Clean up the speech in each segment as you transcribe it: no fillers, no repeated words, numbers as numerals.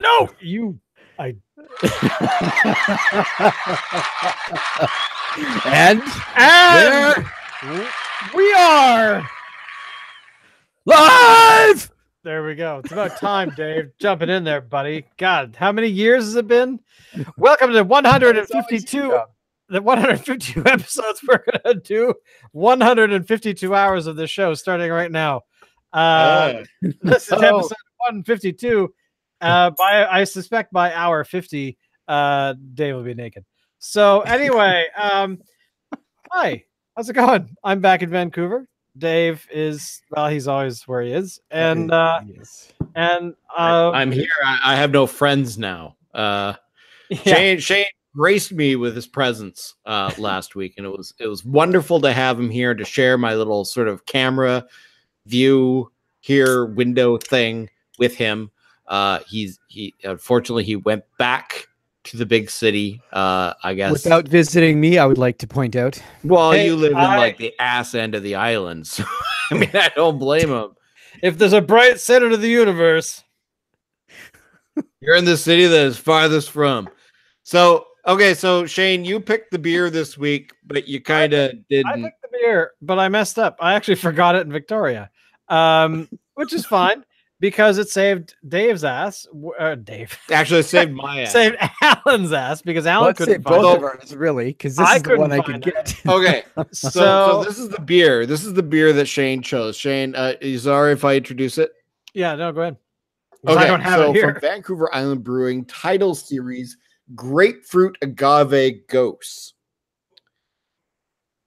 No, you. I. and we are live. There we go. It's about time, Dave. Jumping in there, buddy. God, how many years has it been? Welcome to 152. The 152 episodes. We're gonna do 152 hours of this show starting right now. This is episode 152. I suspect by hour 50, Dave will be naked. So anyway, hi, how's it going? I'm back in Vancouver. Dave is, well, he's always where he is, and I'm here. I have no friends now. Shane graced me with his presence last week, and it was wonderful to have him here to share my little sort of camera view here window thing with him. He unfortunately he went back to the big city, I guess, without visiting me. I would like to point out. Well, you live in like the ass end of the island, so I mean, I don't blame him. If there's a bright center to the universe, you're in the city that is farthest from. So, okay, so Shane, you picked the beer this week, but you kind of didn't. I picked the beer, but I messed up. I actually forgot it in Victoria, which is fine. Because it saved Dave's ass. Dave actually saved my ass. Saved Alan's ass because Alan couldn't find both of ours, really, because this is the one I could get. Okay, so this is the beer. This is the beer that Shane chose. Shane, is it all right if I introduce it? Yeah, no, go ahead. Okay, I don't have it here. From Vancouver Island Brewing, title series, Grapefruit Agave Gose.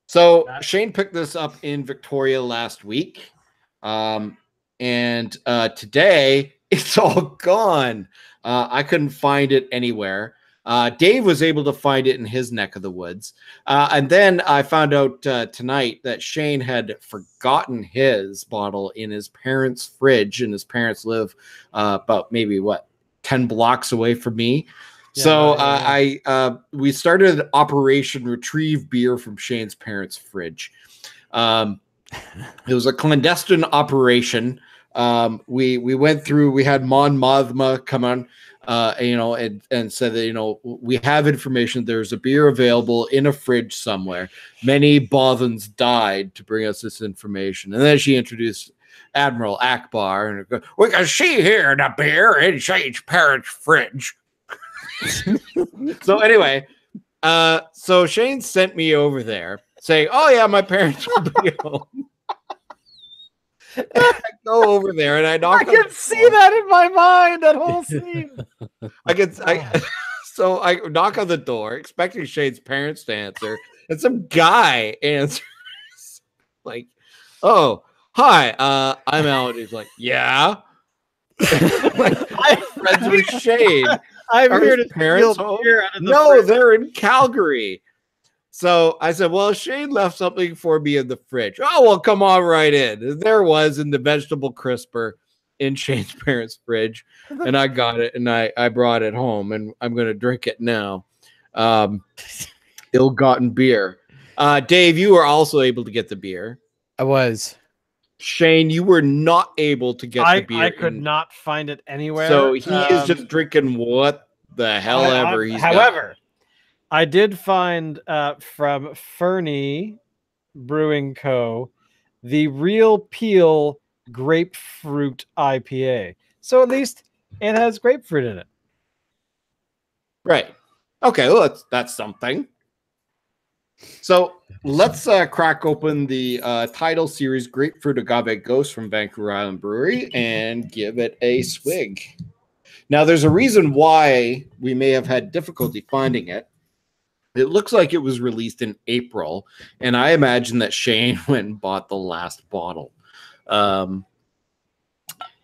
So Shane picked this up in Victoria last week. And today it's all gone. I couldn't find it anywhere. Dave was able to find it in his neck of the woods. And then I found out tonight that Shane had forgotten his bottle in his parents' fridge, and his parents live about maybe 10 blocks away from me. Yeah, so we started Operation Retrieve Beer from Shane's parents' fridge. It was a clandestine operation. We went through, we had Mon Mothma come on, and said that, we have information. There's a beer available in a fridge somewhere. Many Bothans died to bring us this information. And then she introduced Admiral Akbar and goes, we can see here the beer in Shane's parents' fridge. So anyway, so Shane sent me over there saying, oh yeah, my parents will be home. I go over there and I knock. I can see that in my mind. That whole scene. So I knock on the door, expecting Shane's parents to answer, and some guy answers, like, "Oh, hi, I'm Alan." He's like, "Yeah." I'm friends with Shane. I'm here to parents home. No, they're in Calgary. So I said, well, Shane left something for me in the fridge. Oh, well, come on right in. There was in the vegetable crisper in Shane's parents' fridge. And I got it and I brought it home and I'm going to drink it now. Ill-gotten beer. Dave, you were also able to get the beer. I was. Shane, you were not able to get the beer. I could not find it anywhere. So he is just drinking what the hell ever he's However, I did find from Fernie Brewing Co. the Real Peel Grapefruit IPA. So at least it has grapefruit in it. Right. Okay, well, that's something. So let's crack open the title series Grapefruit Agave Gose from Vancouver Island Brewery and give it a swig. Now, there's a reason why we may have had difficulty finding it. It looks like it was released in April, and I imagine that Shane went and bought the last bottle.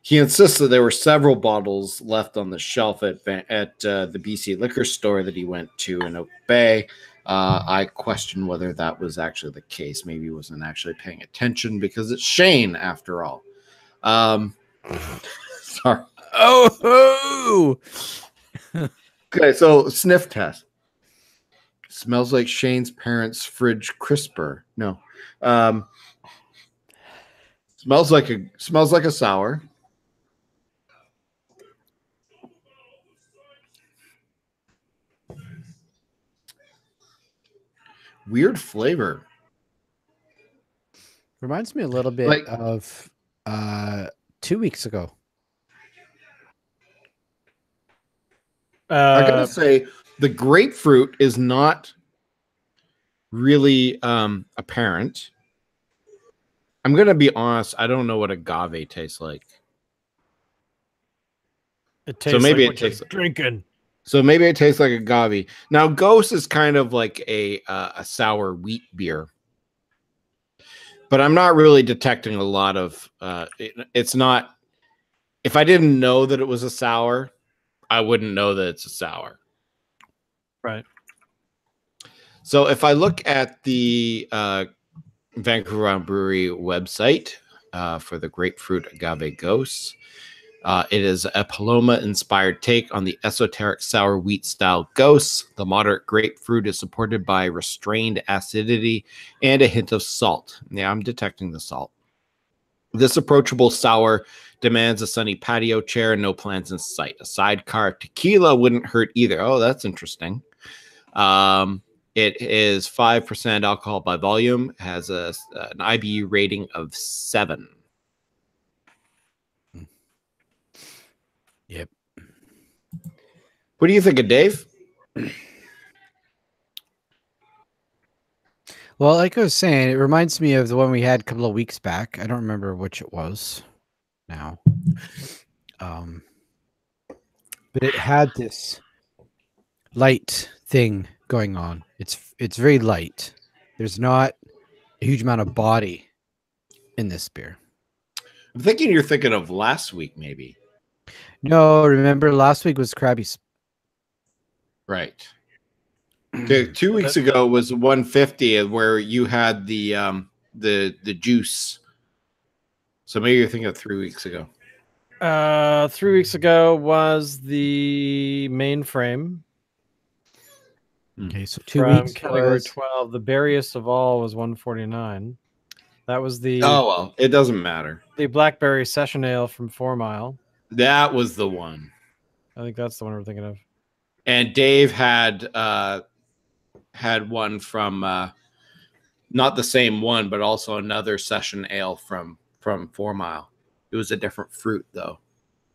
He insists that there were several bottles left on the shelf at the BC liquor store that he went to in Oak Bay. I question whether that was actually the case. Maybe he wasn't actually paying attention because it's Shane after all. Sorry. Oh. Okay, so sniff test. Smells like Shane's parents' fridge crisper. No. Smells like a sour. Weird flavor. Reminds me a little bit Like- of 2 weeks ago. I gotta say, the grapefruit is not really apparent. I'm gonna be honest. I don't know what agave tastes like. It tastes maybe like it what you're tastes- drinking. So maybe it tastes like agave. Now, Gose is kind of like a sour wheat beer, but I'm not really detecting a lot of. It's not. If I didn't know that it was a sour, I wouldn't know that it's a sour. Right. So if I look at the Vancouver Brewery website for the Grapefruit Agave Gose, it is a Paloma-inspired take on the esoteric sour wheat-style Gose. The moderate grapefruit is supported by restrained acidity and a hint of salt. Yeah, I'm detecting the salt. This approachable sour demands a sunny patio chair and no plans in sight. A sidecar of tequila wouldn't hurt either. Oh, that's interesting. It is 5% alcohol by volume, has an IBU rating of 7. Yep. What do you think of Dave? Well, like I was saying, it reminds me of the one we had a couple of weeks back. I don't remember which it was now. But it had this light thing going on. It's very light. There's not a huge amount of body in this beer. I'm thinking you're thinking of last week, maybe. No, remember last week was Krabby's. Right. 2 weeks ago was 150, where you had the juice. So maybe you're thinking of 3 weeks ago. 3 weeks ago was the mainframe. Okay, so 2 From weeks category was 12. The berriest of all was 149. That was the well, it doesn't matter. the blackberry session ale from 4 Mile. That was the one. I think that's the one we're thinking of. And Dave had one from not the same one, but also another session ale from 4 Mile. It was a different fruit though.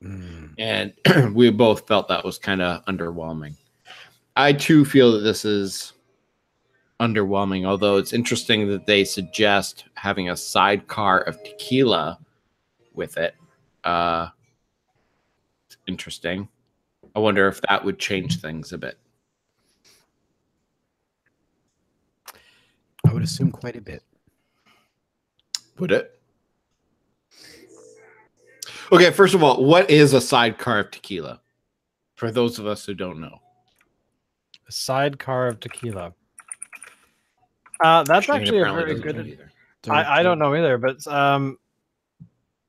And we both felt that was kind of underwhelming. I too feel that this is underwhelming, although it's interesting that they suggest having a sidecar of tequila with it. It's interesting. I wonder if that would change things a bit. I would assume quite a bit. Would it? Okay, first of all, what is a sidecar of tequila? For those of us who don't know. A sidecar of tequila. That's Shane actually a apparently very doesn't know good. either. I don't know either, but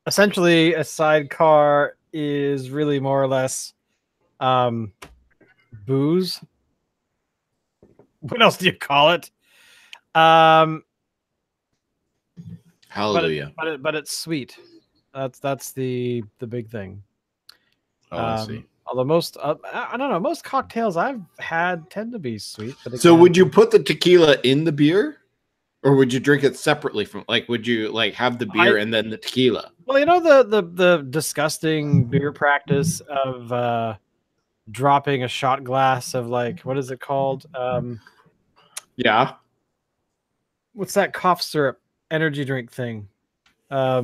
essentially a sidecar is really more or less booze. What else do you call it? Hallelujah. But it's sweet. That's the big thing. I see. Although most I don't know, most cocktails I've had tend to be sweet. But So again, would you put the tequila in the beer? Or would you drink it separately from, like, would you like have the beer and then the tequila? Well, you know the disgusting beer practice of dropping a shot glass of, like, what is it called? Yeah. What's that cough syrup energy drink thing? The Oh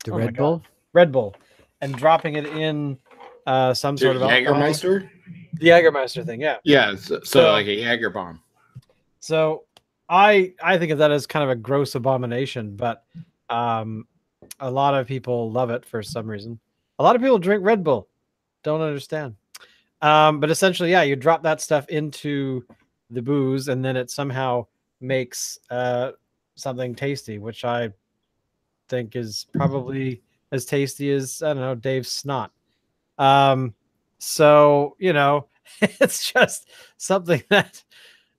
my Red Bull? Red Bull, and dropping it in some sort of alcohol. Jägermeister? The Jägermeister thing, yeah. Yeah, so like a Jäger bomb. So I think of that as kind of a gross abomination, but a lot of people love it for some reason. A lot of people drink Red Bull. Don't understand. But essentially, yeah, you drop that stuff into the booze, and then it somehow makes something tasty, which I think is probably as tasty as, I don't know, Dave's snot. So, you know, it's just something that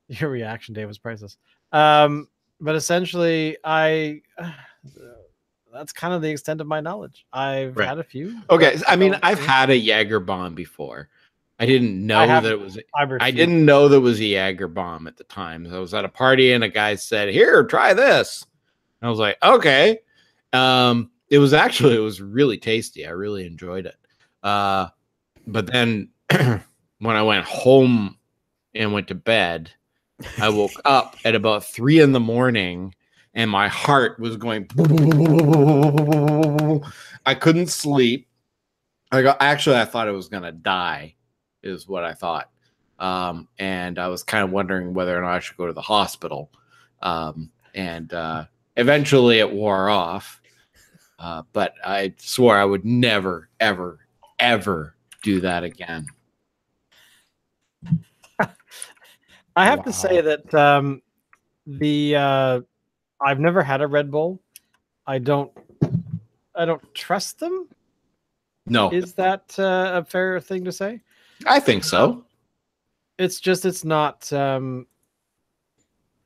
your reaction, Dave, was priceless. But essentially, that's kind of the extent of my knowledge. I've had a few. Okay, I mean, I've had a Jäger bomb before, I didn't know that it was. I didn't know that it was a Jaeger bomb at the time. So I was at a party and a guy said, "Here, try this." And I was like, "Okay." It was really tasty. I really enjoyed it. But then when I went home and went to bed, I woke up at about 3 a.m. and my heart was going. I couldn't sleep. I thought I was gonna die, is what I thought. And I was kind of wondering whether or not I should go to the hospital. And eventually it wore off. But I swore I would never, ever, ever do that again. I have to say that I've never had a Red Bull. I don't trust them. No. Is that a fair thing to say? I think so. It's not,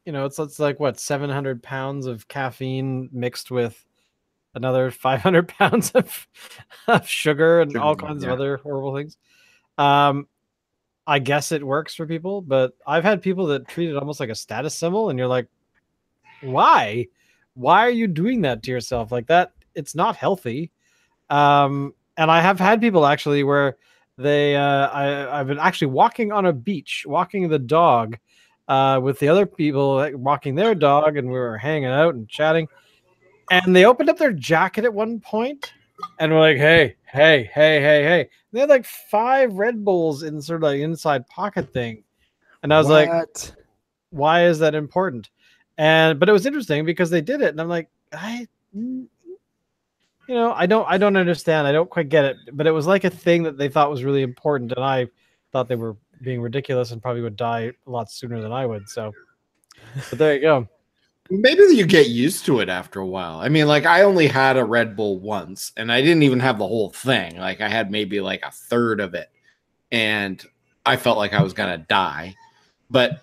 it's like what, 700 pounds of caffeine mixed with another 500 pounds of sugar and all kinds of other horrible things. I guess it works for people, but I've had people that treat it almost like a status symbol, and you're like, why? Why are you doing that to yourself like that? It's not healthy. And I have had people actually where I've been actually walking on a beach, walking the dog with the other people walking their dog, and we were hanging out and chatting. And they opened up their jacket at one point and we're like, hey. And they had like 5 Red Bulls in sort of like inside pocket thing. And I was like, why is that important? But it was interesting because they did it. And I'm like, I don't understand. I don't quite get it. But it was like a thing that they thought was really important. And I thought they were being ridiculous and probably would die a lot sooner than I would. So, but there you go. Maybe you get used to it after a while. I mean, like, I only had a Red Bull once, and I didn't even have the whole thing. Like, I had maybe like a third of it, and I felt like I was gonna die. But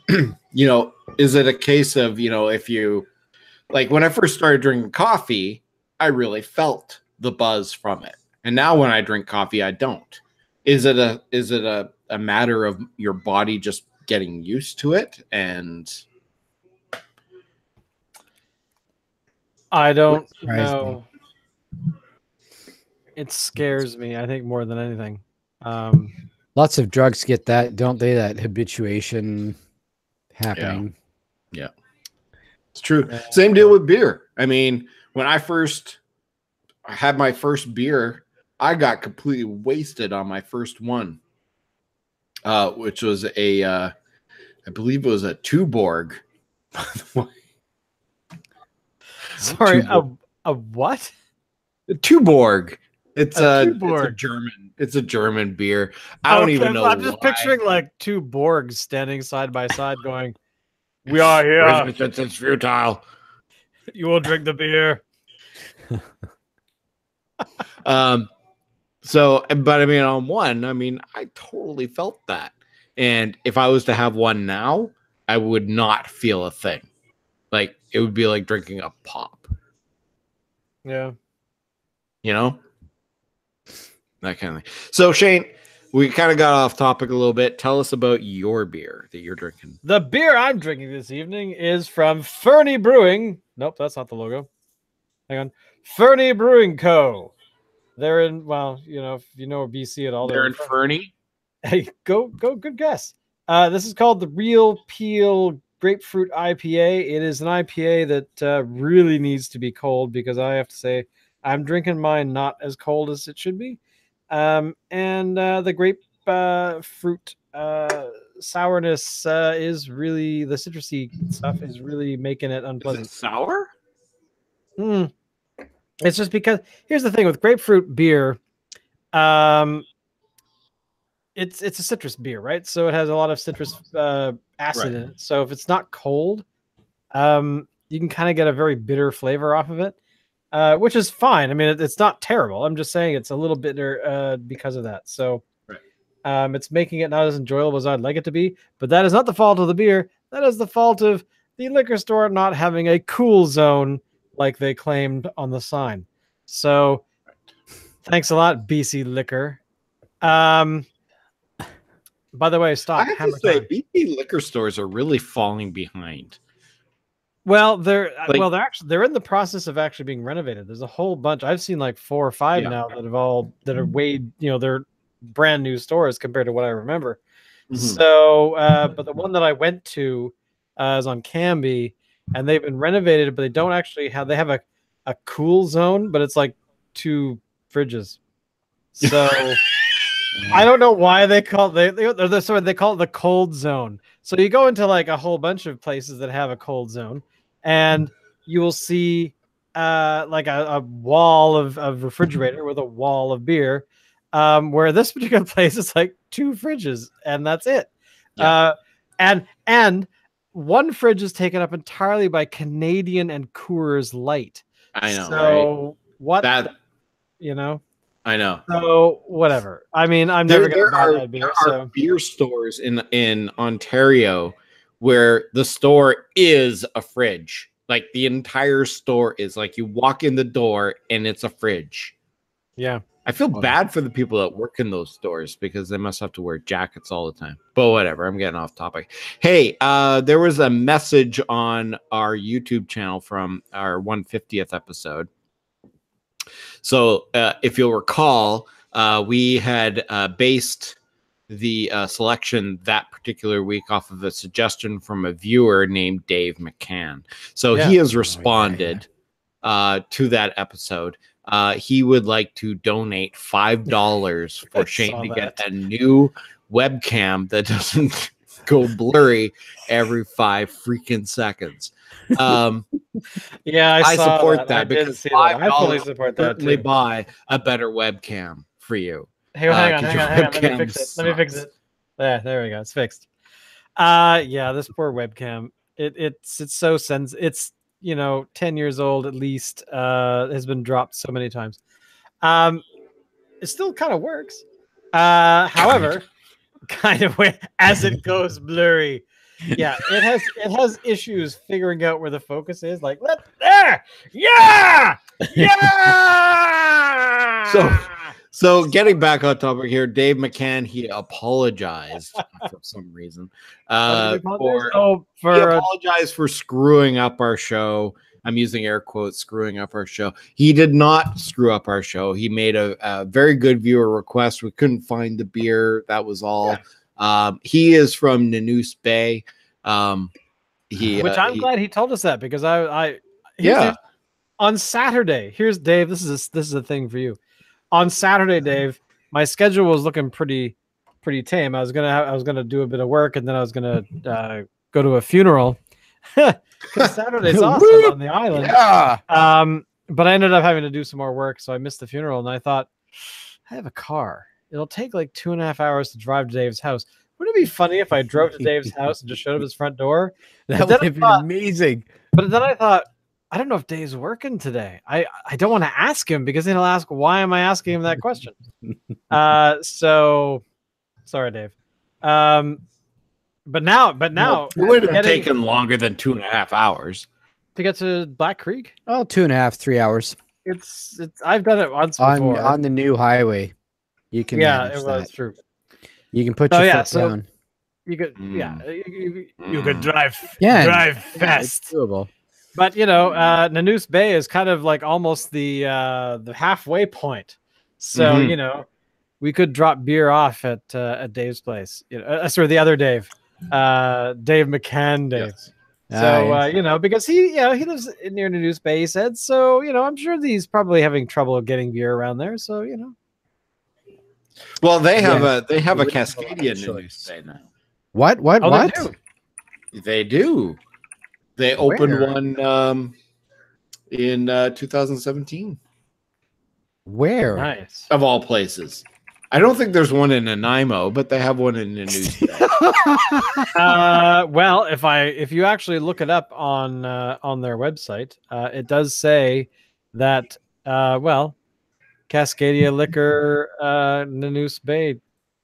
is it a case of, if you, like, when I first started drinking coffee, I really felt the buzz from it, and now when I drink coffee, I don't. Is it a matter of your body just getting used to it? And I don't know. It scares me, I think, more than anything. Lots of drugs get that, don't they? That habituation happening. Yeah. It's true. Same deal with beer. I mean, when I first had my first beer, I got completely wasted on my first one, which was I believe it was a Tuborg, by the way. Sorry, a what? A Tuborg. It's a Tuborg. It's a German beer. I don't even know. I'm just picturing like 2 Borgs standing side by side, going, "We are here. Resistance is futile. You will drink the beer." So, but I mean, on one, I totally felt that. And if I was to have one now, I would not feel a thing. Like, it would be like drinking a pop. Yeah. That kind of thing. So, Shane, we kind of got off topic a little bit. Tell us about your beer that you're drinking. The beer I'm drinking this evening is from Fernie Brewing. Nope, that's not the logo. Hang on. Fernie Brewing Co. They're in, well, if you know BC at all. They're in Fernie? Hey, go, good guess. This is called the Real Peel Grapefruit IPA. It is an IPA that really needs to be cold, because I have to say I'm drinking mine not as cold as it should be. And the grapefruit sourness is really, the citrusy stuff is really making it unpleasant. Is it sour? It's just because, here's the thing with grapefruit beer. It's a citrus beer, right? So it has a lot of citrus acid in it. So if it's not cold, you can kind of get a very bitter flavor off of it, which is fine. I mean, it's not terrible. I'm just saying it's a little bitter because of that. So it's making it not as enjoyable as I'd like it to be. But that is not the fault of the beer. That is the fault of the liquor store not having a cool zone like they claimed on the sign. So thanks a lot, BC Liquor. By the way, stop. I have Hammer to say, time. BC liquor stores are really falling behind. Well, they're Like- they're in the process of actually being renovated. There's a whole bunch. I've seen like 4 or 5 Yeah. now that are way, they're brand new stores compared to what I remember. Mhm. So, but the one that I went to is on Canby, and they've been renovated, but they don't actually have. They have a cool zone, but it's like 2 fridges. So I don't know why they call they call it the cold zone. So you go into like a whole bunch of places that have a cold zone, and you will see like a wall of refrigerator with a wall of beer. Where this particular place is like 2 fridges, and that's it. Yeah. And one fridge is taken up entirely by Canadian and Coors Light. I know, So what That I know. So whatever. I mean, I'm never going to buy that beer. There are beer stores in Ontario where the store is a fridge. Like the entire store is like, you walk in the door and it's a fridge. Yeah. I feel bad for the people that work in those stores because they must have to wear jackets all the time. But whatever, I'm getting off topic. Hey, there was a message on our YouTube channel from our 150th episode. So if you'll recall, we had based the selection that particular week off of a suggestion from a viewer named Dave McCann. So he has responded to that episode. He would like to donate $5 for Shane to get a new webcam that doesn't go blurry every 5 freaking seconds. Yeah, I support that because I fully support that certainly too. buy a better webcam for you. Hang on. 'cause your Let me webcam fix it. Let me fix it. sucks. There we go. It's fixed. Yeah, this poor webcam. It's so it's 10 years old at least. Has been dropped so many times. It still kind of works. However, kind of as it goes blurry. Yeah, it has issues figuring out where the focus is. Like, yeah. So getting back on topic here, Dave McCann, he apologized for some reason. He apologized for screwing up our show. I'm using air quotes, screwing up our show. He did not screw up our show. He made a very good viewer request. We couldn't find the beer. That was all. Yeah. He is from Nanoose Bay. Which I'm glad he told us that, because on Saturday. Here's Dave. This is a thing for you. On Saturday, Dave, my schedule was looking pretty tame. I was gonna do a bit of work, and then I was gonna go to a funeral. Because Saturday's awesome on the island. Yeah. But I ended up having to do some more work, so I missed the funeral. And I thought, I have a car. It'll take like 2.5 hours to drive to Dave's house. Wouldn't it be funny if I drove to Dave's house and just showed up his front door? That would have been amazing. But then I thought, I don't know if Dave's working today. I don't want to ask him, because then he'll ask, why am I asking him that question? So sorry, Dave. But now it would have taken longer than 2.5 hours to get to Black Creek. Oh, 2.5, 3 hours. It's I've done it once before on the new highway. You can was true. You can put your foot down. You could you could drive fast. Yeah, it's doable. But Nanoose Bay is kind of like almost the halfway point. So we could drop beer off at Dave's place. Sorry, the other Dave, Dave McCann, Dave. Yes. So because he lives near Nanoose Bay, he said. So I'm sure he's probably having trouble getting beer around there. So Well, they have a Cascadia in Nanoose Bay now. What? They do. They opened one in 2017. Where? Nice. Of all places. I don't think there's one in Nanaimo, but they have one in Nanoose Bay. Well, if you actually look it up on their website, it does say that Cascadia Liquor, Nanoose Bay.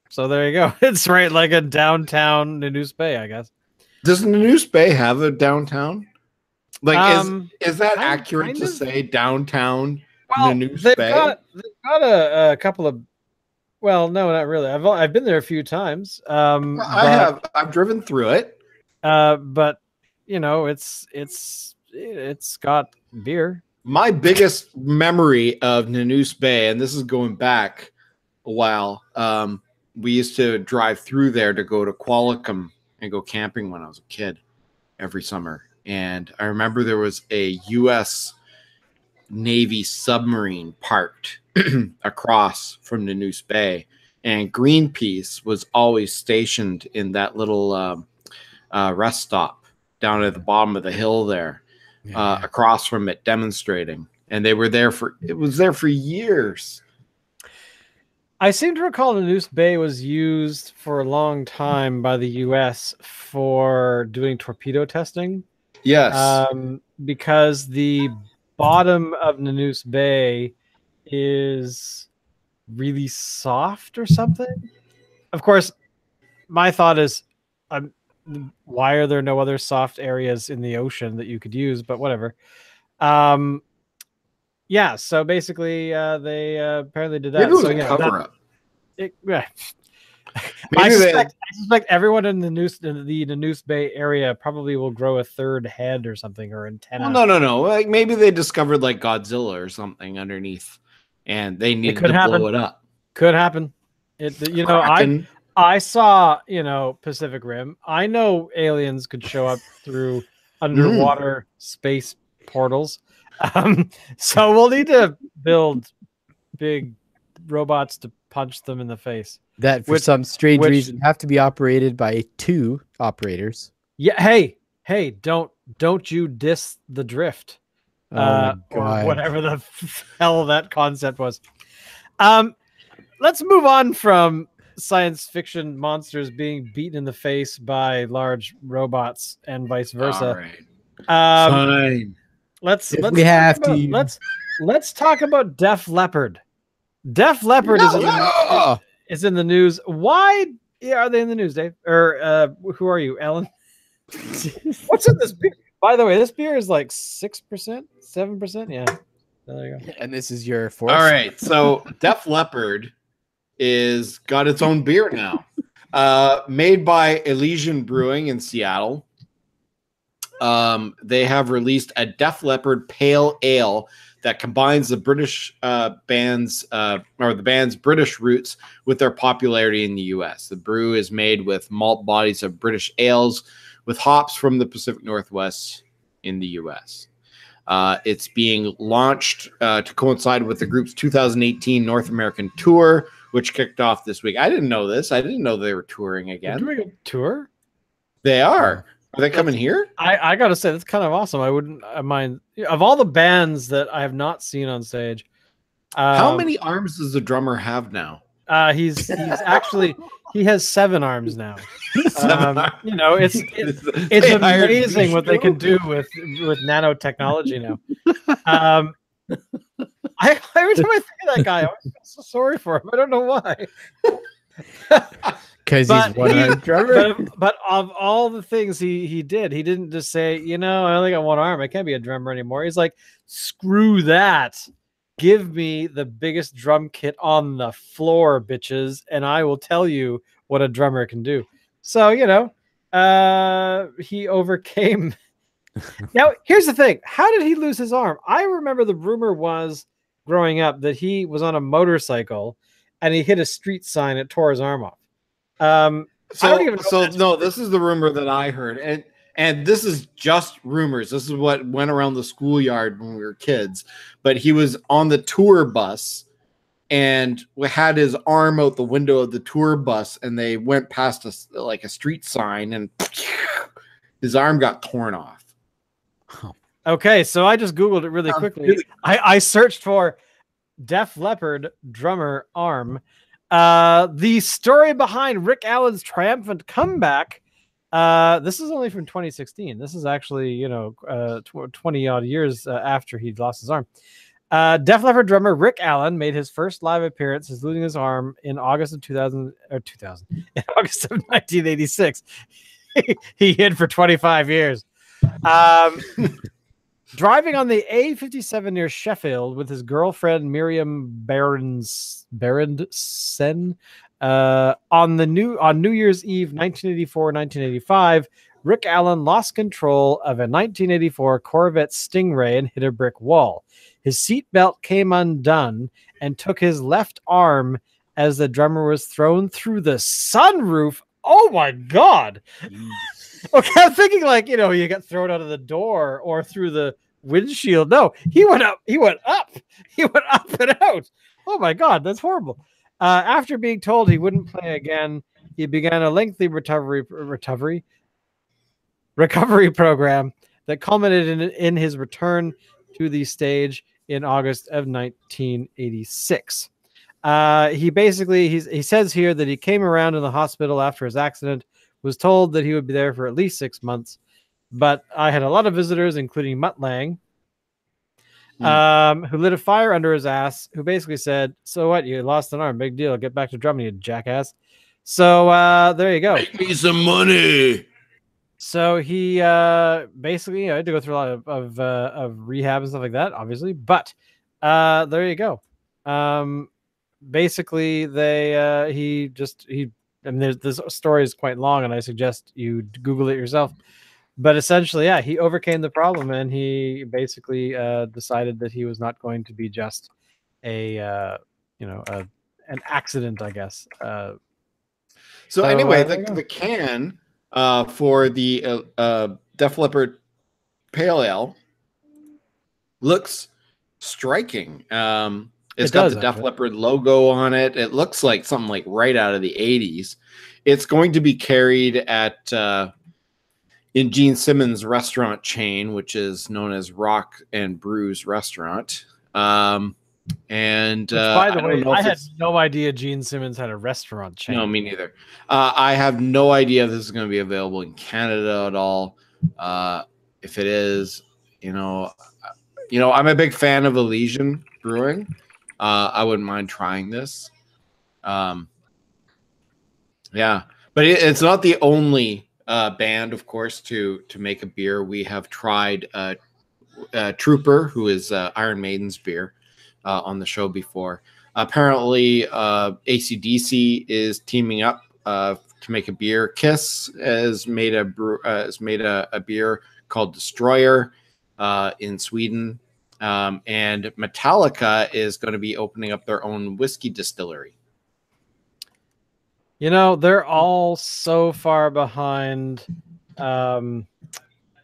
So there you go. It's right like a downtown Nanoose Bay, I guess. Does Nanoose Bay have a downtown? Like, is that accurate to say downtown Nanoose Bay? They've got a couple of. Well, no, not really. I've been there a few times. I've driven through it. But you know, it's got beer. My biggest memory of Nanoose Bay, and this is going back a while. We used to drive through there to go to Qualicum and go camping when I was a kid every summer. And I remember there was a U.S. Navy submarine parked across from Nanoose Bay, and Greenpeace was always stationed in that little rest stop down at the bottom of the hill there, across from it, demonstrating. And they were there for years. I seem to recall Nanoose Bay was used for a long time by the U.S. for doing torpedo testing. Yes. Because the bottom of Nanoose Bay is really soft or something. Of course, my thought is, why are there no other soft areas in the ocean that you could use? But whatever. Yeah. So basically, they apparently did that. Maybe it was so, a cover up. I suspect everyone in the Nanoose Bay area probably will grow a third head or something, or antenna. Well, no. Like maybe they discovered like Godzilla or something underneath, and they needed to blow it up. Could happen. I saw, Pacific Rim. I know aliens could show up through underwater space portals. So we'll need to build big robots to punch them in the face. That for some strange reason have to be operated by 2 operators. Yeah. Hey, don't you diss the drift. Or whatever the hell that concept was. Let's move on from science fiction monsters being beaten in the face by large robots and vice versa. All right. Fine. Let's talk about Def Leppard. Def Leppard is in the news. Why are they in the news, Dave? Or who are you, Ellen? What's in this beer? By the way, this beer is like 6%, 7%. Yeah. There you go. And this is your 4th. All right. So Def Leppard is got its own beer now, made by Elysian Brewing in Seattle. They have released a Def Leppard Pale Ale that combines the British band's British roots with their popularity in the U.S. The brew is made with malt bodies of British ales with hops from the Pacific Northwest in the U.S. It's being launched to coincide with the group's 2018 North American tour, which kicked off this week. I didn't know this. I didn't know they were touring again. They're doing a tour? They are. Are they coming here? I got to say, that's kind of awesome. I wouldn't mind. Of all the bands that I have not seen on stage. How many arms does the drummer have now? He's actually, he has 7 arms now. It's amazing what they can do with nanotechnology now. Every time I think of that guy, I always feel so sorry for him. I don't know why. Because he's one-armed drummer. But of all the things he did, he didn't just say, I only got 1 arm. I can't be a drummer anymore. He's like, screw that. Give me the biggest drum kit on the floor, bitches, and I will tell you what a drummer can do. So, he overcame. Now, here's the thing. How did he lose his arm? I remember the rumor was growing up that he was on a motorcycle and he hit a street sign and tore his arm off. No, this is the rumor that I heard. And this is just rumors. This is what went around the schoolyard when we were kids. But he was on the tour bus and had his arm out the window of the tour bus, and they went past a street sign, and his arm got torn off. Okay, so I just Googled it really quickly. I searched for Def Leppard drummer arm. The story behind Rick Allen's triumphant comeback. This is only from 2016. This is actually, 20 odd years after he'd lost his arm. Def Leppard drummer Rick Allen made his first live appearance since losing his arm in August of 1986. He hid for 25 years. Driving on the A57 near Sheffield with his girlfriend Miriam Berendsen on New Year's Eve 1984-1985, Rick Allen lost control of a 1984 Corvette Stingray and hit a brick wall. His seatbelt came undone and took his left arm as the drummer was thrown through the sunroof. Oh my God. Okay, I'm thinking like, you get thrown out of the door or through the windshield. No, he went up and out. Oh my God, that's horrible. After being told he wouldn't play again, he began a lengthy recovery program that culminated in his return to the stage in August of 1986. He says here that he came around in the hospital after his accident, was told that he would be there for at least 6 months, but I had a lot of visitors, including Mutt Lang, who lit a fire under his ass, who basically said, so what, you lost an arm, big deal, get back to drumming, you jackass. So there you go. Make me some money. So he basically had to go through a lot of rehab and stuff like that, obviously. But there you go. Basically, this story is quite long, and I suggest you Google it yourself. But essentially, yeah, he overcame the problem, and he basically decided that he was not going to be just an accident, I guess. So anyway, the can for the Def Leppard Pale Ale looks striking. It's got the Def Leppard logo on it. It looks like something like right out of the 80s. It's going to be carried at in Gene Simmons' restaurant chain, which is known as Rock and Brews Restaurant. By the way, I had no idea Gene Simmons had a restaurant chain. No, me neither. I have no idea if this is going to be available in Canada at all. If it is, I'm a big fan of Elysian Brewing. I wouldn't mind trying this. Yeah, but it's not the only band, of course, to make a beer. We have tried Trooper, who is Iron Maiden's beer, on the show before. Apparently, AC/DC is teaming up to make a beer. Kiss has made a beer called Destroyer in Sweden. And Metallica is going to be opening up their own whiskey distillery. They're all so far behind. Oh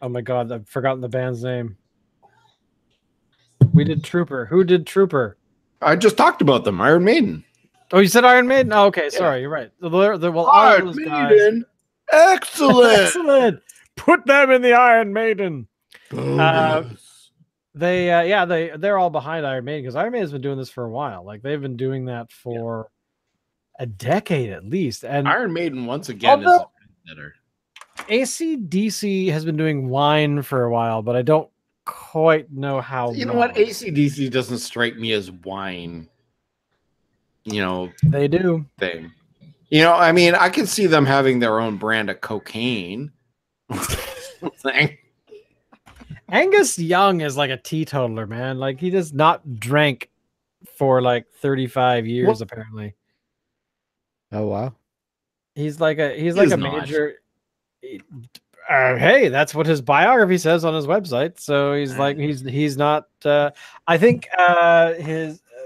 my God, I've forgotten the band's name. We did Trooper. Who did Trooper? I just talked about them. Iron Maiden. Oh, you said Iron Maiden? Oh, okay, sorry, you're right. Iron Maiden. Excellent. Excellent. Put them in the Iron Maiden. They're all behind Iron Maiden because Iron Maiden's been doing this for a while. Like they've been doing that for a decade at least. And Iron Maiden once again is a better. AC/DC has been doing wine for a while, but I don't quite know how. You know what? AC/DC doesn't strike me as wine. They do thing. I mean, I can see them having their own brand of cocaine. Thing. Angus Young is like a teetotaler, man. Like he does not drink for like 35 years, apparently. Oh wow. He's like a major. Hey, that's what his biography says on his website. So he's like he's not. I think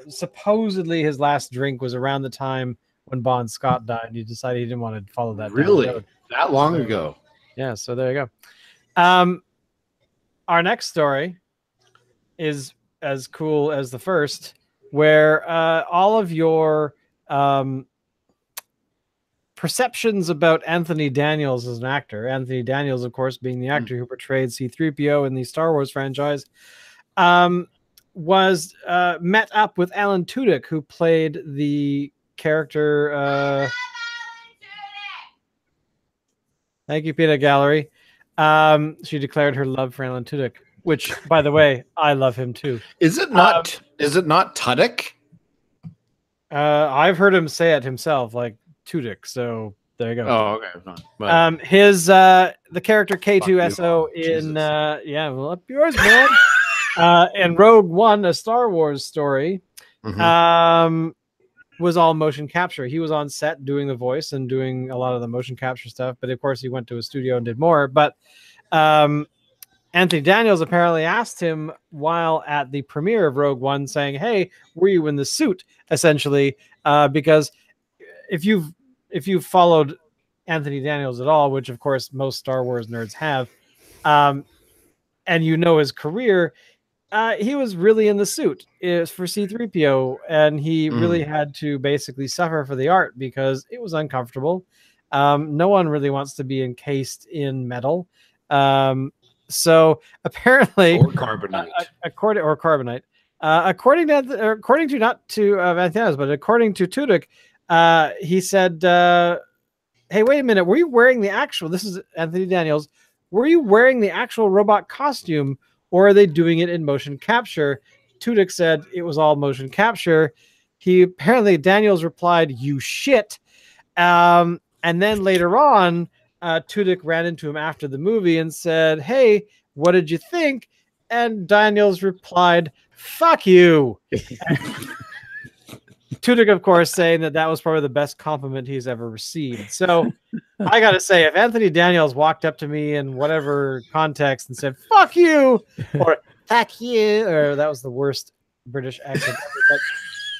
supposedly his last drink was around the time when Bon Scott died. And he decided he didn't want to follow that. Really, that long ago? Yeah. So there you go. Our next story is as cool as the first, where all of your perceptions about Anthony Daniels as an actor, Anthony Daniels, of course, being the actor who portrayed C-3PO in the Star Wars franchise, was met up with Alan Tudyk, who played the character... Thank you, Peanut Gallery. She declared her love for Alan Tudyk, which, by the way, I love him too. Is it not Tudyk? I've heard him say it himself, like Tudyk. So there you go. Oh, okay. The character K2SO in well, up yours, man. And Rogue One, a Star Wars story, was all motion capture. He was on set doing the voice and doing a lot of the motion capture stuff, but of course he went to a studio and did more. But Anthony Daniels apparently asked him while at the premiere of Rogue One, saying, "Hey, were you in the suit?" Essentially, because if you've followed Anthony Daniels at all, which of course most Star Wars nerds have, and you know his career, he was really in the suit. It was for C-3PO, and he really had to basically suffer for the art because it was uncomfortable. No one really wants to be encased in metal. So apparently, Or carbonite. Carbonite. According to not to Van but according to Tudyk, he said, "Hey, wait a minute. Were you wearing the actual?" This is Anthony Daniels. "Were you wearing the actual robot costume, or are they doing it in motion capture?" Tudyk said it was all motion capture. Daniels replied, "You shit." And then later on, Tudyk ran into him after the movie and said, "Hey, what did you think?" And Daniels replied, "Fuck you." Tudyk, of course, saying that was probably the best compliment he's ever received. So I got to say, if Anthony Daniels walked up to me in whatever context and said, "Fuck you," or "Fuck you," or that was the worst British accent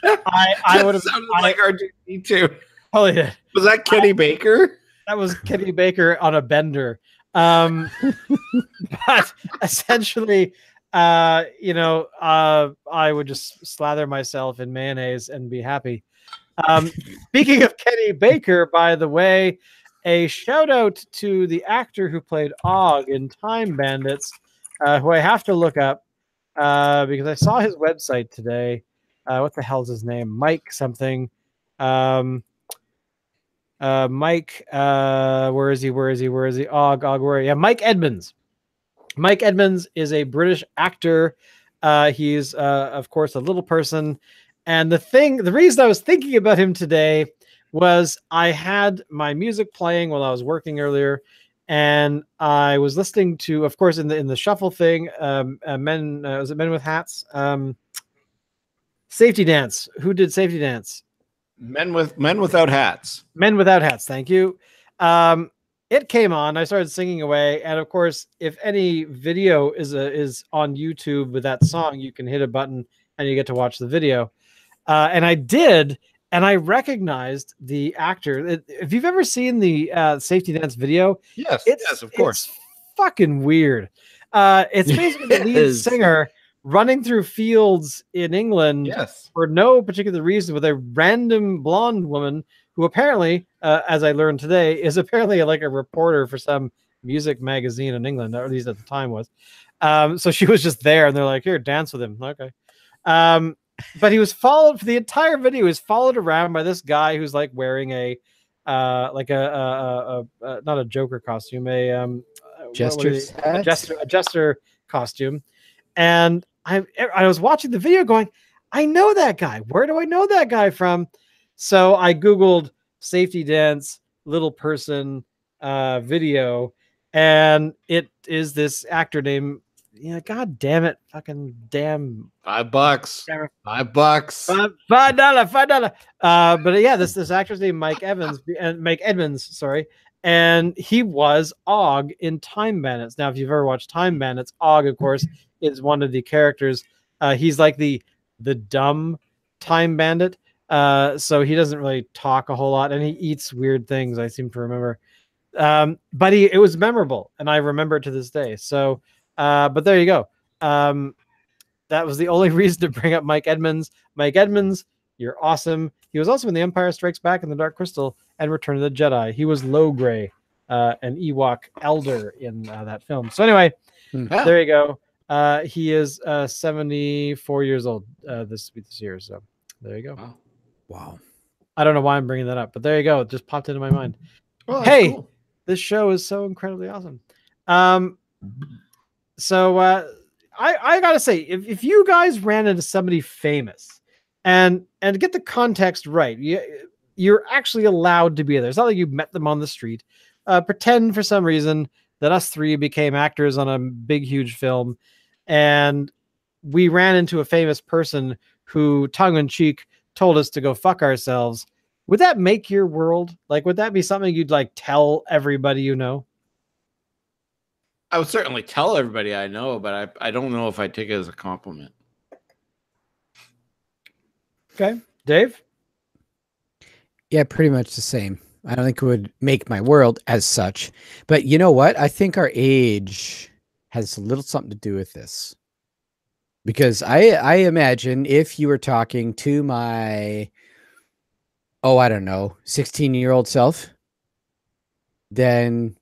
ever, but I would have sounded like R2D2. Oh, yeah. Was that Kenny Baker? That was Kenny Baker on a bender. But essentially, I would just slather myself in mayonnaise and be happy. Speaking of Kenny Baker, by the way, a shout out to the actor who played Og in Time Bandits, who I have to look up because I saw his website today. What the hell's his name? Mike something. Mike, where is he? Og, where? Yeah, Mike Edmonds. Mike Edmonds is a British actor. He's, of course, a little person. And the reason I was thinking about him today was I had my music playing while I was working earlier, and I was listening to, of course, in the shuffle thing, was it Men with Hats? Safety Dance. Who did Safety Dance? Men Without Hats. Men Without Hats. Thank you. It came on. I started singing away, and of course, if any video is on YouTube with that song, you can hit a button and you get to watch the video. And I did, and I recognized the actor. If you've ever seen the Safety Dance video, yes, of course, it's fucking weird. It's basically the lead singer running through fields in England for no particular reason with a random blonde woman who apparently, as I learned today, is apparently like a reporter for some music magazine in England, or at least at the time was. So she was just there, and they're like, "Here, dance with him." Okay. But he was followed for the entire video. He was followed around by this guy who's like wearing a not a Joker costume, a jester costume. And I was watching the video going, I know that guy. Where do I know that guy from? So I Googled Safety Dance little person video, and it is this actor named, God damn it, fucking damn, $5. $5. $5. But yeah, this actor's named Mike Edmonds, sorry. And he was Og in Time Bandits. Now, if you've ever watched Time Bandits, Og, of course, is one of the characters. He's like the dumb Time Bandit. So he doesn't really talk a whole lot, and he eats weird things, I seem to remember. But it was memorable, and I remember it to this day. So, but there you go. That was the only reason to bring up Mike Edmonds. Mike Edmonds, you're awesome. He was also in The Empire Strikes Back and The Dark Crystal and Return of the Jedi. He was Logray, an Ewok elder in that film. So anyway, there you go. He is 74 years old this year. So there you go. Wow. I don't know why I'm bringing that up, but there you go. It just popped into my mind. Well, hey, cool. This show is so incredibly awesome. So I gotta say, if you guys ran into somebody famous, and to get the context right, you're actually allowed to be there. It's not like you met them on the street. Pretend for some reason that us three became actors on a big, huge film, and we ran into a famous person who, tongue in cheek, told us to go fuck ourselves. Would that make your world? Like, would that be something you'd like tell everybody you know? I would certainly tell everybody I know, but I don't know if I take it as a compliment. Okay. Dave? Yeah, pretty much the same. I don't think it would make my world as such. But you know what? I think our age has a little something to do with this. Because I imagine if you were talking to my, I don't know, 16-year-old self, then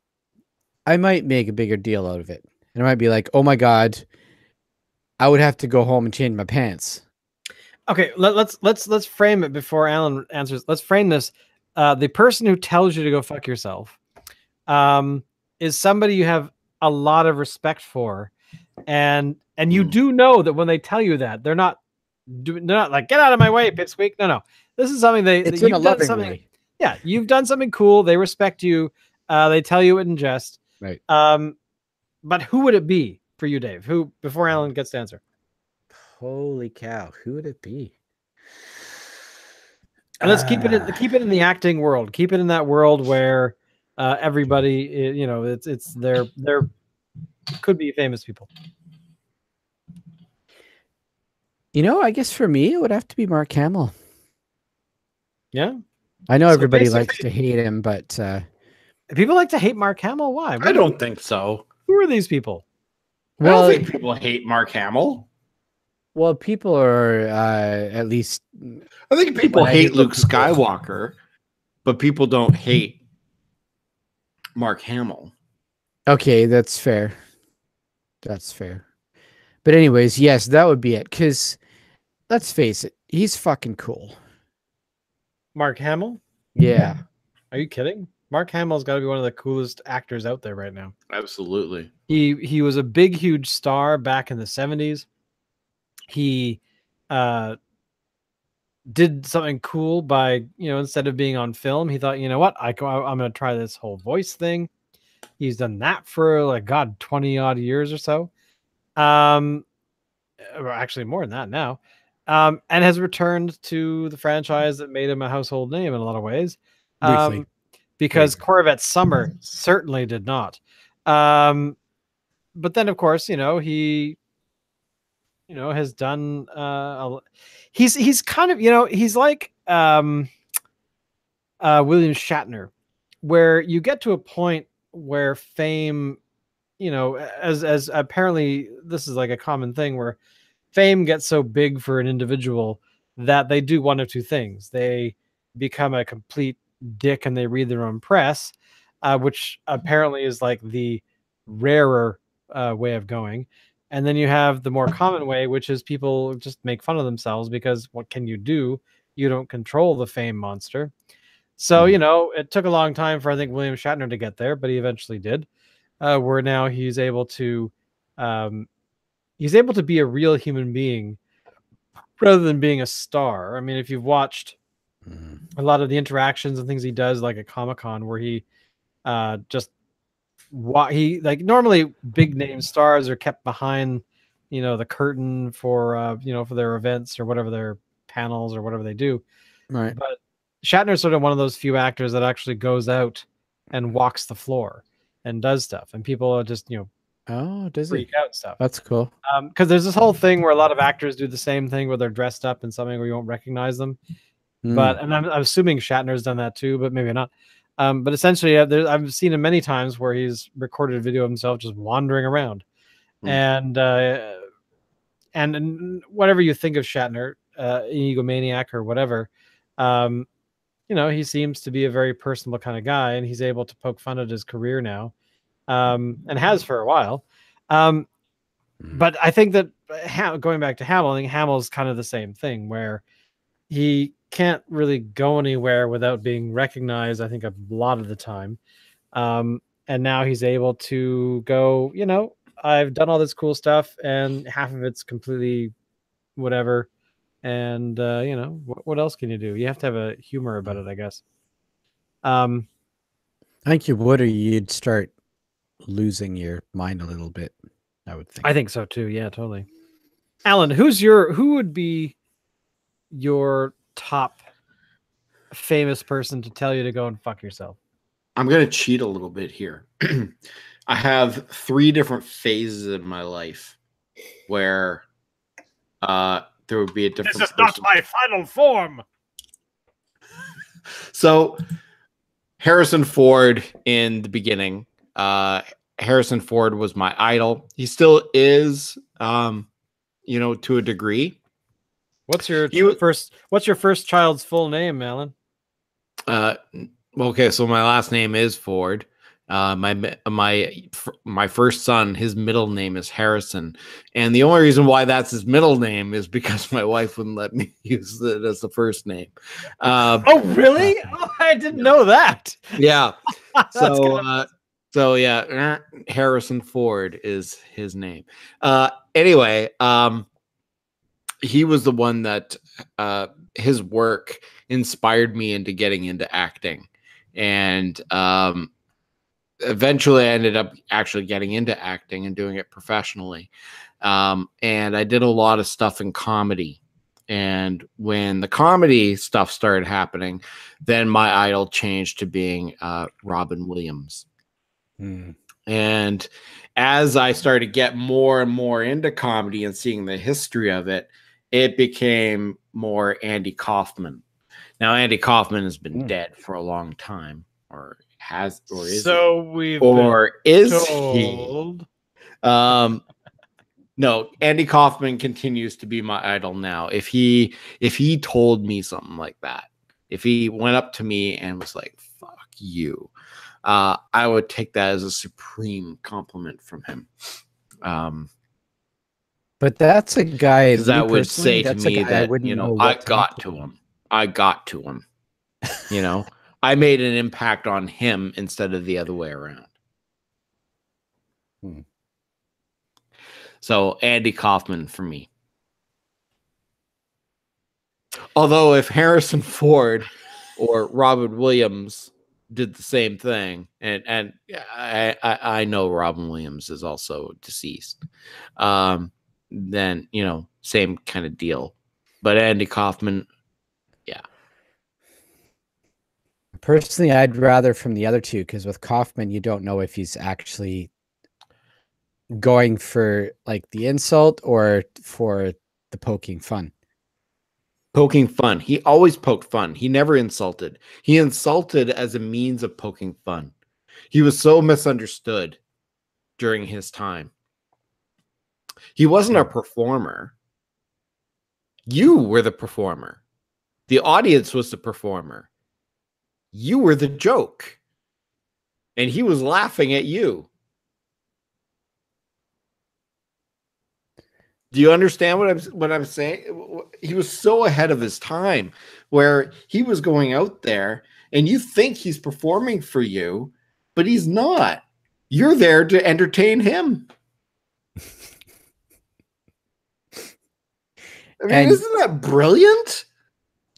I might make a bigger deal out of it. And I might be like, oh my God, I would have to go home and change my pants. Okay, let's frame it before Alan answers. Let's frame this. The person who tells you to go fuck yourself is somebody you have a lot of respect for, and you do know that when they tell you that, they're not like, get out of my way, pipsqueak. No, this is something it's in a loving way. Yeah, you've done something cool. They respect you. They tell you it in jest. Right. But who would it be for you, Dave? Who, before Alan gets to answer? Holy cow, who would it be? And let's keep it in the acting world. Keep it in that world where everybody, you know, it's there could be famous people. You know, I guess for me it would have to be Mark Hamill. Yeah, I know everybody likes to hate him, but people like to hate Mark Hamill. Why? I don't think so. Who are these people? Well, I don't think people hate Mark Hamill. Well, people are at least. I think people hate Luke Skywalker, but people don't hate Mark Hamill. Okay, that's fair. That's fair. But anyways, yes, that would be it. Because let's face it, he's fucking cool. Mark Hamill? Yeah. Are you kidding? Mark Hamill's got to be one of the coolest actors out there right now. Absolutely. He was a big, huge star back in the 70s. He did something cool by, instead of being on film, he thought, you know what, I'm going to try this whole voice thing. He's done that for 20 odd years or so. Actually more than that now. And has returned to the franchise that made him a household name in a lot of ways. Because Corvette Summer certainly did not. But then of course, he has done he's kind of, he's like William Shatner, where you get to a point where fame, as apparently this is like a common thing where fame gets so big for an individual that they do one of two things. They become a complete dick and they read their own press, which apparently is like the rarer way of going. And then you have the more common way, which is people just make fun of themselves because what can you do? You don't control the fame monster. So, it took a long time for, I think, William Shatner to get there, but he eventually did. Where now he's able to be a real human being rather than being a star. I mean, if you've watched a lot of the interactions and things he does, like at Comic-Con, where he normally big name stars are kept behind, the curtain for for their events or whatever, their panels or whatever they do. Right. But Shatner's sort of one of those few actors that actually goes out and walks the floor and does stuff, and people are just freak out stuff. That's cool. Because there's this whole thing where a lot of actors do the same thing where they're dressed up in something where you won't recognize them. But and I'm assuming Shatner's done that too, but maybe not. But essentially, I've seen him many times where he's recorded a video of himself just wandering around, and whatever you think of Shatner, egomaniac or whatever, he seems to be a very personable kind of guy, and he's able to poke fun at his career now, and has for a while. But I think that going back to Hamill, I think Hamill's kind of the same thing where he can't really go anywhere without being recognized, I think, a lot of the time. And now he's able to go, I've done all this cool stuff and half of it's completely whatever. And, what else can you do? You have to have a humor about it, I guess. I think you would, or you'd start losing your mind a little bit, I would think. I think so too. Yeah, totally. Alan, who would be your top famous person to tell you to go and fuck yourself? I'm going to cheat a little bit here. I have 3 different phases in my life where there would be a different This is not my final form. So Harrison Ford in the beginning, Harrison Ford was my idol. He still is, you know, to a degree. What's your first child's full name, Alan? Okay, so my last name is Ford. My first son, his middle name is Harrison, and the only reason why that's his middle name is because my wife wouldn't let me use it as the first name. Oh, really? Oh, I didn't know that. Yeah. So yeah, Harrison Ford is his name. Anyway, he was the one that his work inspired me into getting into acting, and eventually I ended up actually getting into acting and doing it professionally. And I did a lot of stuff in comedy. And when the comedy stuff started happening, then my idol changed to being Robin Williams. And as I started to get more and more into comedy and seeing the history of it, it became more Andy Kaufman. Now, Andy Kaufman has been dead for a long time, or has, or is so he? We've or is told. he? No, Andy Kaufman continues to be my idol now. If he told me something like that, if he went up to me and was like, "Fuck you," I would take that as a supreme compliment from him. But that's a guy that would say to me that, you know, I got to him. You know, I made an impact on him instead of the other way around. So Andy Kaufman for me. Although if Harrison Ford or Robin Williams did the same thing, and I know Robin Williams is also deceased, then, you know, same kind of deal. But Andy Kaufman, yeah. Personally, I'd rather from the other two, because with Kaufman, you don't know if he's actually going for like the insult or for the poking fun. Poking fun. He always poked fun. He never insulted. He insulted as a means of poking fun. He was so misunderstood during his time. He wasn't a performer. You were the performer. The audience was the performer. You were the joke. And he was laughing at you. Do you understand what I'm saying? He was so ahead of his time, where he was going out there and you think he's performing for you, but he's not. You're there to entertain him. I mean, isn't that brilliant?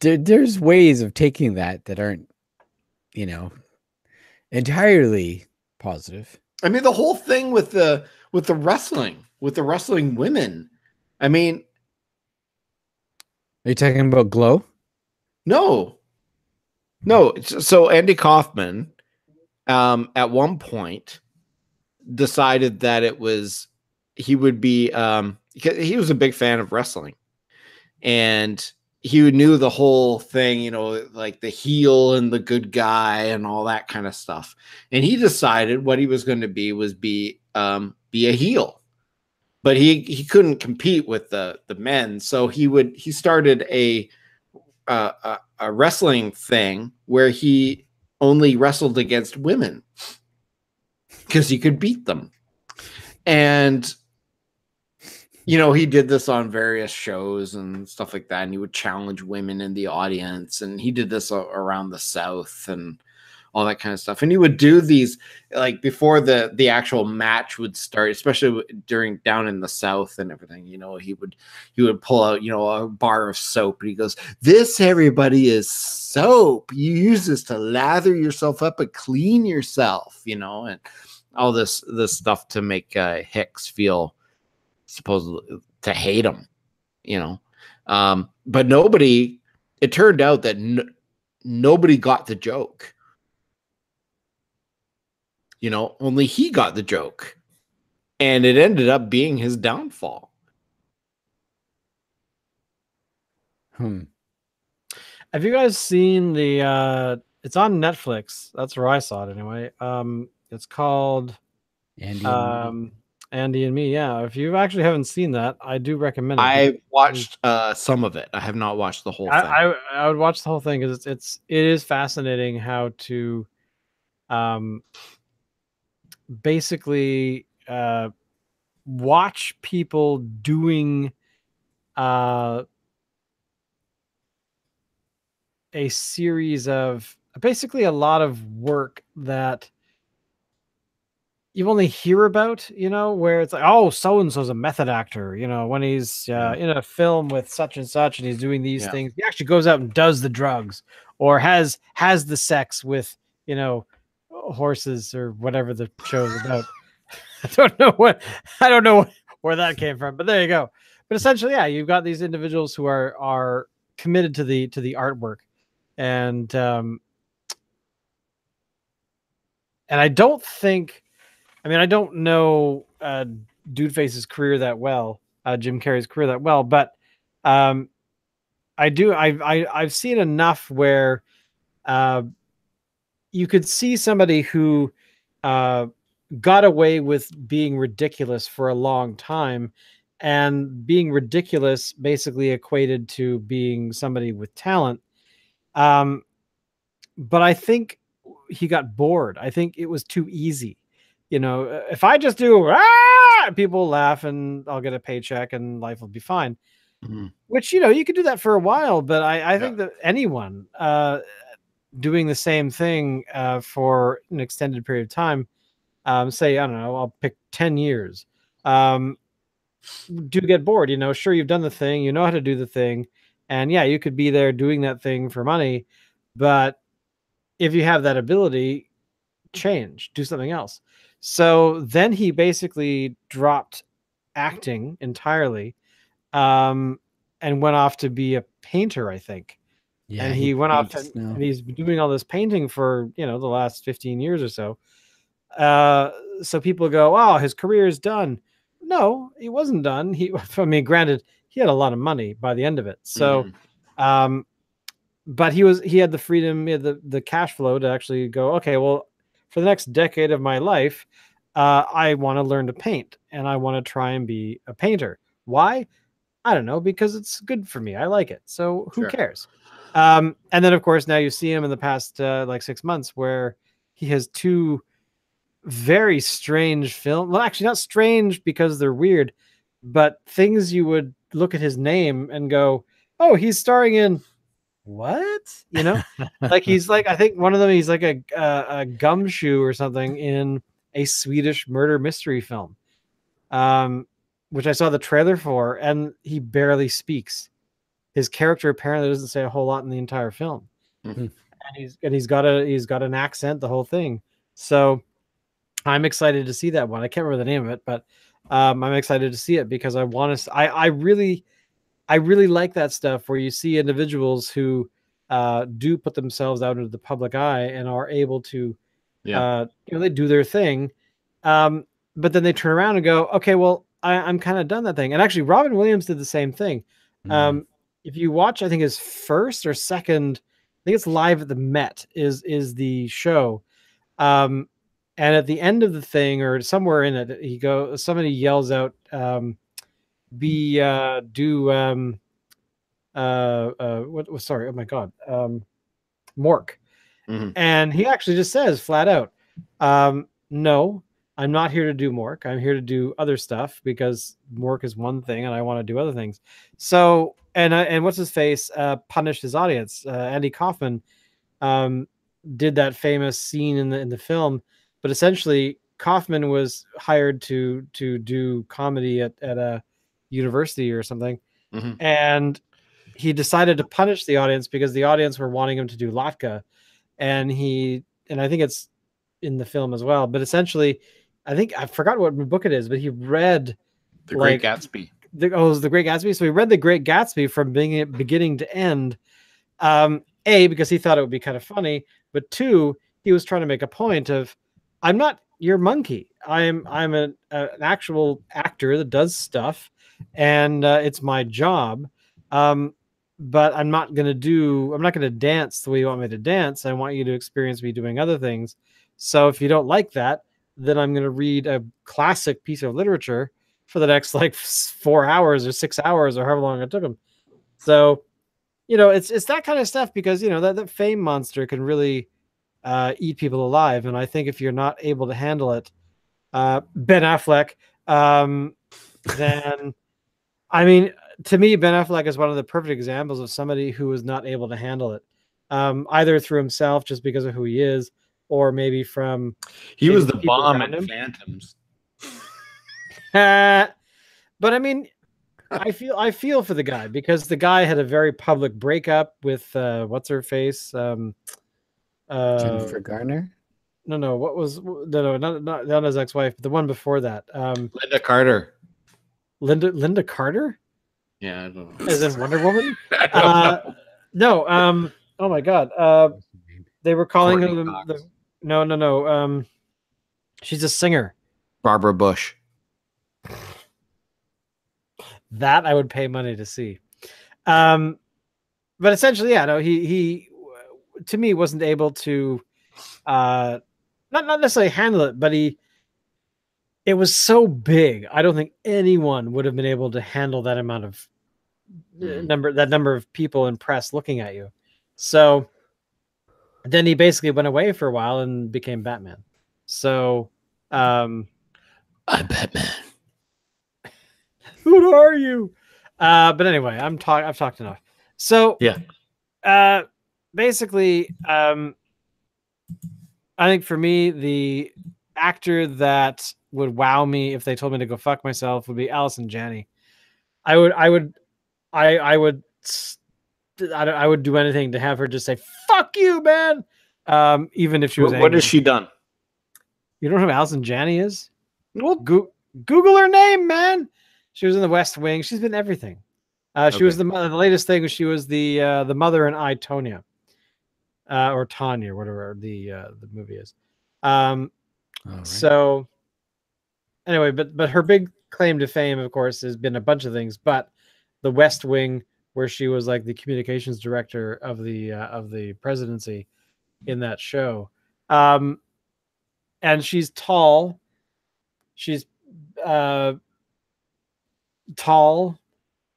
There's ways of taking that aren't, you know, entirely positive. I mean, the whole thing with the wrestling women. I mean, are you talking about Glow? No. So Andy Kaufman, at one point, decided that he would be, he was a big fan of wrestling, and he knew the whole thing, you know, like the heel and the good guy and all that kind of stuff. And he decided what he was going to be a heel. But he couldn't compete with the men, so he started a wrestling thing where he only wrestled against women because he could beat them. And, you know, he did this on various shows and stuff like that, and he would challenge women in the audience, and he did this around the South and all that kind of stuff. And he would do these like before the actual match would start, especially down in the South and everything, you know, he would pull out, you know, a bar of soap, and he goes, "This, everybody, is soap. You use this to lather yourself up and clean yourself," you know, and all this stuff to make Hicks feel supposedly to hate him. you know. But nobody, it turned out that nobody got the joke. You know, only he got the joke. And it ended up being his downfall. Have you guys seen the it's on Netflix? That's where I saw it anyway. It's called Andy and Me. Yeah. If you actually haven't seen that, I do recommend it. I watched some of it. I have not watched the whole thing. I would watch the whole thing because it is fascinating how to basically watch people doing a series of basically a lot of work that you only hear about, you know, where it's like, oh, so-and-so's a method actor, you know, when he's in a film with such and such and he's doing these things, he actually goes out and does the drugs or has the sex with, you know, horses or whatever the show is about. I don't know where that came from, but there you go. But essentially, yeah, you've got these individuals who are committed to the artwork. And I don't think, I mean, I don't know Dudeface's career that well, Jim Carrey's career that well, but I've seen enough where you could see somebody who got away with being ridiculous for a long time, and being ridiculous basically equated to being somebody with talent. But I think he got bored. I think it was too easy. You know, if I just do, people laugh and I'll get a paycheck and life will be fine. Mm-hmm. Which, you know, you could do that for a while, but I think that anyone doing the same thing for an extended period of time, say, I don't know, I'll pick 10 years, do get bored. You know, sure, you've done the thing, you know how to do the thing. And yeah, you could be there doing that thing for money, but if you have that ability, do something else. So then he basically dropped acting entirely, and went off to be a painter, I think. Yeah, and he went off and he's been doing all this painting for, you know, the last 15 years or so. So people go, oh, his career is done. No, he wasn't done. I mean, granted, he had a lot of money by the end of it. So, but he had the freedom, he had the cash flow to actually go, okay, well, for the next decade of my life, I want to learn to paint and I want to try and be a painter. Why? I don't know, because it's good for me. I like it. So who cares? And then of course, now you see him in the past, like 6 months where he has 2 very strange films. Well, actually not strange because they're weird, but things you would look at his name and go, oh, he's starring in what? You know, like he's like, I think one of them, he's like a gumshoe or something in a Swedish murder mystery film, which I saw the trailer for, and he barely speaks. His character apparently doesn't say a whole lot in the entire film. Mm-hmm. And he's got an accent, the whole thing. So I'm excited to see that one. I can't remember the name of it, but I'm excited to see it because I want to. I really like that stuff where you see individuals who do put themselves out into the public eye and are able to, you know, they do their thing, but then they turn around and go, okay, well, I'm kind of done that thing. And actually, Robin Williams did the same thing. If you watch, I think his first or second, I think it's Live at the Met is the show. And at the end of the thing or somewhere in it, somebody yells out, sorry, oh my God, Mork. Mm-hmm. And he actually just says flat out, no, I'm not here to do Mork. I'm here to do other stuff because Mork is one thing and I want to do other things. So, and what's his face, punished his audience. Andy Kaufman, did that famous scene in the film, but essentially Kaufman was hired to do comedy at a university or something. Mm-hmm. And he decided to punish the audience because the audience were wanting him to do Latka. And I think it's in the film as well, but essentially I think I forgot what book it is, but he read The Great Gatsby. it was The Great Gatsby. So he read The Great Gatsby from beginning to end. A, because he thought it would be kind of funny, but two, he was trying to make a point of, I'm not your monkey. I'm an actual actor that does stuff, and it's my job. But I'm not going to dance the way you want me to dance. I want you to experience me doing other things. So if you don't like that, then I'm going to read a classic piece of literature for the next like 4 hours or 6 hours or however long it took him. So, it's that kind of stuff, because, that fame monster can really eat people alive. And I think if you're not able to handle it, Ben Affleck, then, I mean, to me, Ben Affleck is one of the perfect examples of somebody who is not able to handle it, either through himself, just because of who he is, or maybe from he was the people bomb around at him. Phantoms. But I mean, I feel for the guy, because the guy had a very public breakup with what's her face, Jennifer Garner. No, what was not his ex-wife, but the one before that, Linda Carter. Linda Carter. Yeah, I don't know. As in Wonder Woman. No. Oh my God. They were calling her no. She's a singer. Barbara Bush. That I would pay money to see. But essentially, yeah, no, he to me wasn't able to not necessarily handle it, but it was so big. I don't think anyone would have been able to handle that amount of number of people in press looking at you. So then he basically went away for a while and became Batman. So I'm Batman. Who are you? But anyway, I've talked enough. So yeah. Basically, I think for me, the actor that would wow me if they told me to go fuck myself would be Allison Janney. I would do anything to have her just say "fuck you, man," even if she was. What has she done? You don't know who Allison Janney is? Well, Google her name, man. She was in The West Wing. She's been everything. She was the latest thing. She was the mother in I, Tonya, or Tanya, whatever the movie is. Right. So anyway, but her big claim to fame, of course, has been a bunch of things. But The West Wing, where she was like the communications director of the presidency in that show, and she's tall. She's tall,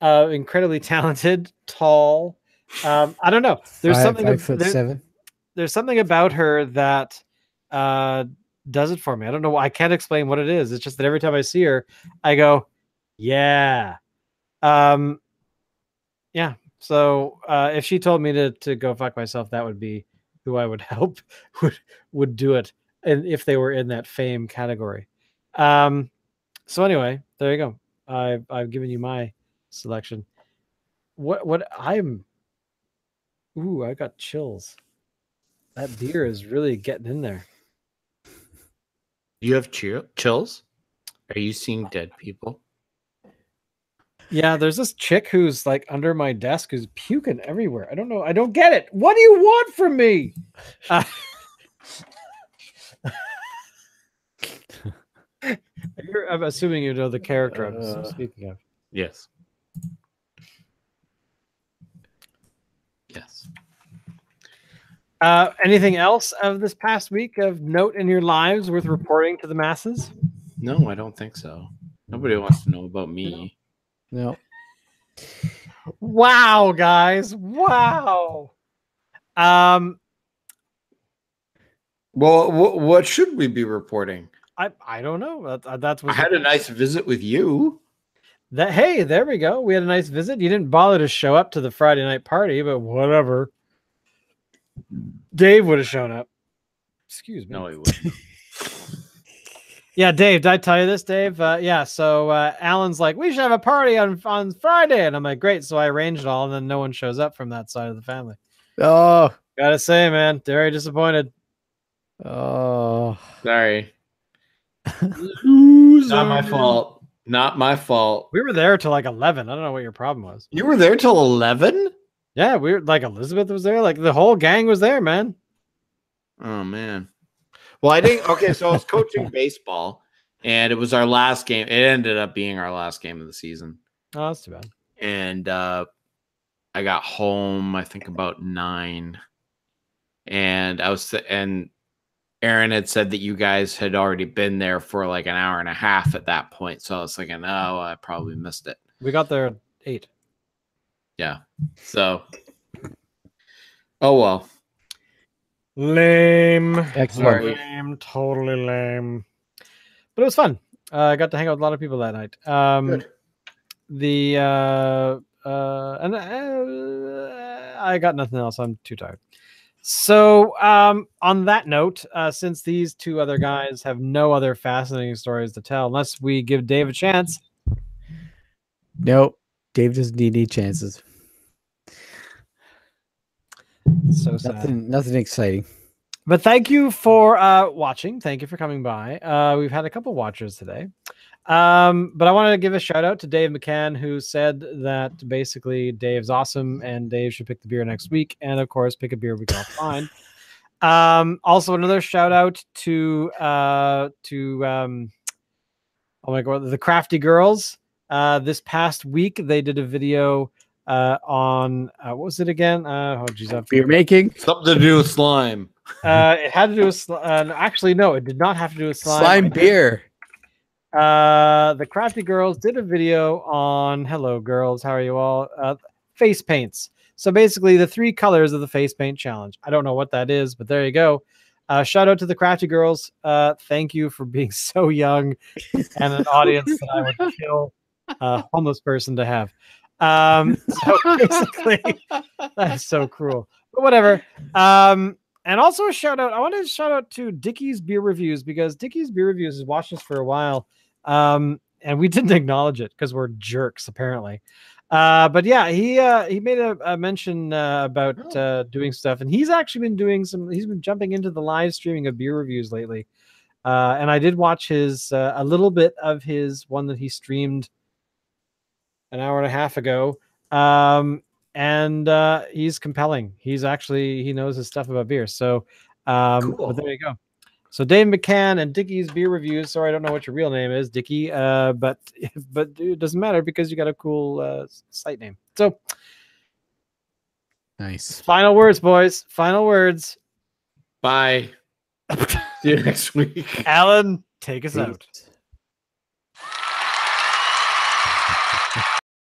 incredibly talented, tall. I don't know. There's something 5'7". There's something about her that does it for me. I don't know. I can't explain what it is. It's just that every time I see her, I go, yeah. Yeah. So if she told me to go fuck myself, that would be who I would help would do it, and if they were in that fame category. So anyway, there you go. I've given you my selection. I got chills. That beer is really getting in there. You have chills? Are you seeing dead people? Yeah, there's this chick who's like under my desk who's puking everywhere. I don't know. I don't get it. What do you want from me? I'm assuming you know the character I'm speaking of. Yes. Yes. Anything else of this past week of note in your lives worth reporting to the masses? No, I don't think so. Nobody wants to know about me. No. Wow, guys. Wow. Well, what should we be reporting? I don't know. That's what I had a nice visit with you. Hey, there we go. We had a nice visit. You didn't bother to show up to the Friday night party, but whatever. Dave would have shown up. Excuse me. No, he wouldn't. Yeah, Dave, did I tell you this, Dave? Yeah, so Alan's like, we should have a party on Friday. And I'm like, great. So I arranged it all, and then no one shows up from that side of the family. Oh. Gotta say, man, very disappointed. Oh. Sorry. Not my fault. Not my fault. We were there till like 11. I don't know what your problem was. You were there till 11? Yeah, we were like Elizabeth was there. Like the whole gang was there, man. Oh man. Well, I didn't. Okay, so I was coaching baseball, and it was our last game. It ended up being our last game of the season. Oh, that's too bad. And I got home, I think about 9, and and Aaron had said that you guys had already been there for like an hour and a half at that point. So I was thinking, oh, I probably missed it. We got there at 8. Yeah. So, oh well. Lame. Excellent. Lame. Totally lame. But it was fun. I got to hang out with a lot of people that night. I got nothing else. I'm too tired. So on that note, since these two other guys have no other fascinating stories to tell, unless we give Dave a chance. Nope. Dave doesn't need any chances. So sad. Nothing exciting. But thank you for watching. Thank you for coming by. We've had a couple watchers today. But I wanted to give a shout out to Dave McCann, who said that basically Dave's awesome and Dave should pick the beer next week. And of course, pick a beer we can all find. Also, another shout out to oh my God, the Crafty Girls. This past week, they did a video on what was it again? Oh geez, beer making. Something to do with slime. It had to do with actually no, it did not have to do with slime. Slime beer. The Crafty Girls did a video on hello girls, how are you all? Face paints. So basically the 3 colors of the face paint challenge. I don't know what that is, but there you go. Shout out to the Crafty Girls. Thank you for being so young and an audience that I would kill a homeless person to have. So basically that's so cruel, but whatever. And also a shout out. I wanted to shout out to Dickie's Beer Reviews, because Dickie's Beer Reviews has watched us for a while. And we didn't acknowledge it because we're jerks, apparently. But yeah, he made a mention about doing stuff, and he's actually been doing he's been jumping into the live streaming of beer reviews lately. And I did watch his a little bit of his one that he streamed an hour and a half ago. And he's compelling. He knows his stuff about beer. So Cool. But there you go. So Dave McCann and Dickie's Beer Reviews. Sorry, I don't know what your real name is, Dickie. But it doesn't matter because you got a cool site name. So Nice. final words, boys. Final words. Bye. See you next week. Alan, take us out.